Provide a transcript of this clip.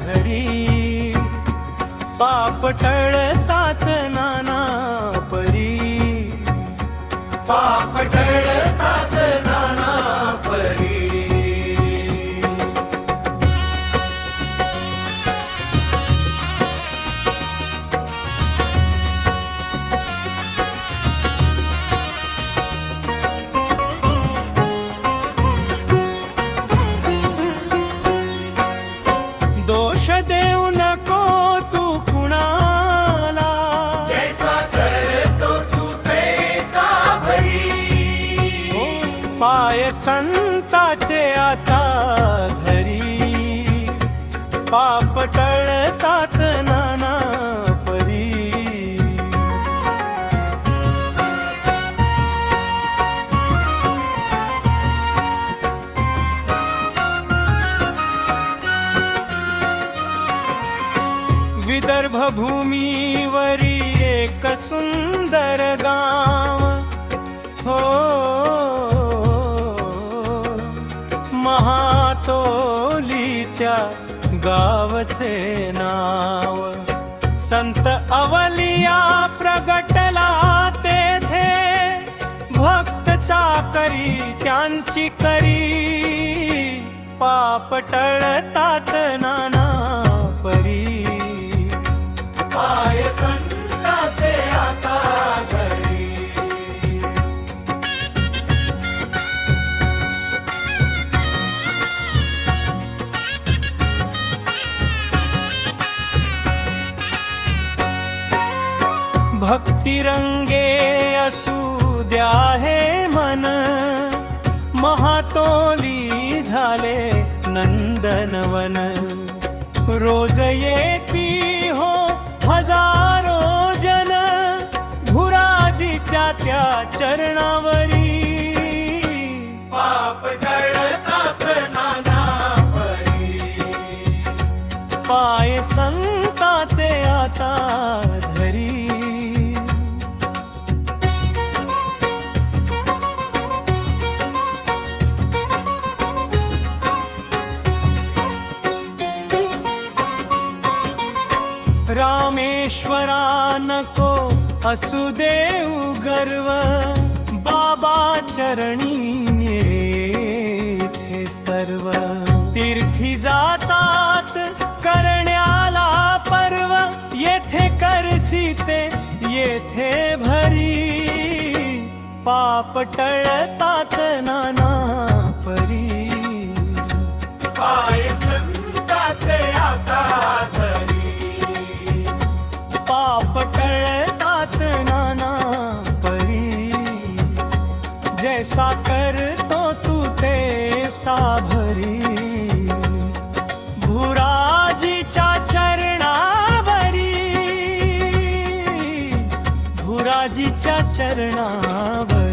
धरी, पाप टळतात नाना परी, पाप टळतात नाना परी. दोष देऊ नको तू कुणाला, जैसा करतो तू तैसा भरी. पाय संताचे आता धरी, पाप टळतात नाना परी. विदर्भ भूमीवरी एक सुंदर गाव हो, महातोली त्या गावचे नाव. संत अवलिया प्रगटला तेथे, भक्त चाकरी त्यांची करी, पाप टळतात नाना परी. पाय संताचे आता धरी. भक्ती रंगे असू द्या हे मन, महातोली झाले नंदनवन. रोज येती हो हजारो जन, भुराजीच्या त्या चरणावरी, पाप टळतात नाना परी. पाय संताचे आता धरी. रामेश्वरा नको असू देऊ गर्व, बाबा चरणी येथे सर्व. तीर्थी जातात करण्याला पर्व, येथे करसी ते येथे भरी, पाप टळतात नाना परी. पाय संताचे आता धरी. पाप टळतात नाना परी, जैसा करतो तू तैसा भरी. भुराजीच्या चरणावरी, भुराजीच्या चरणावरी.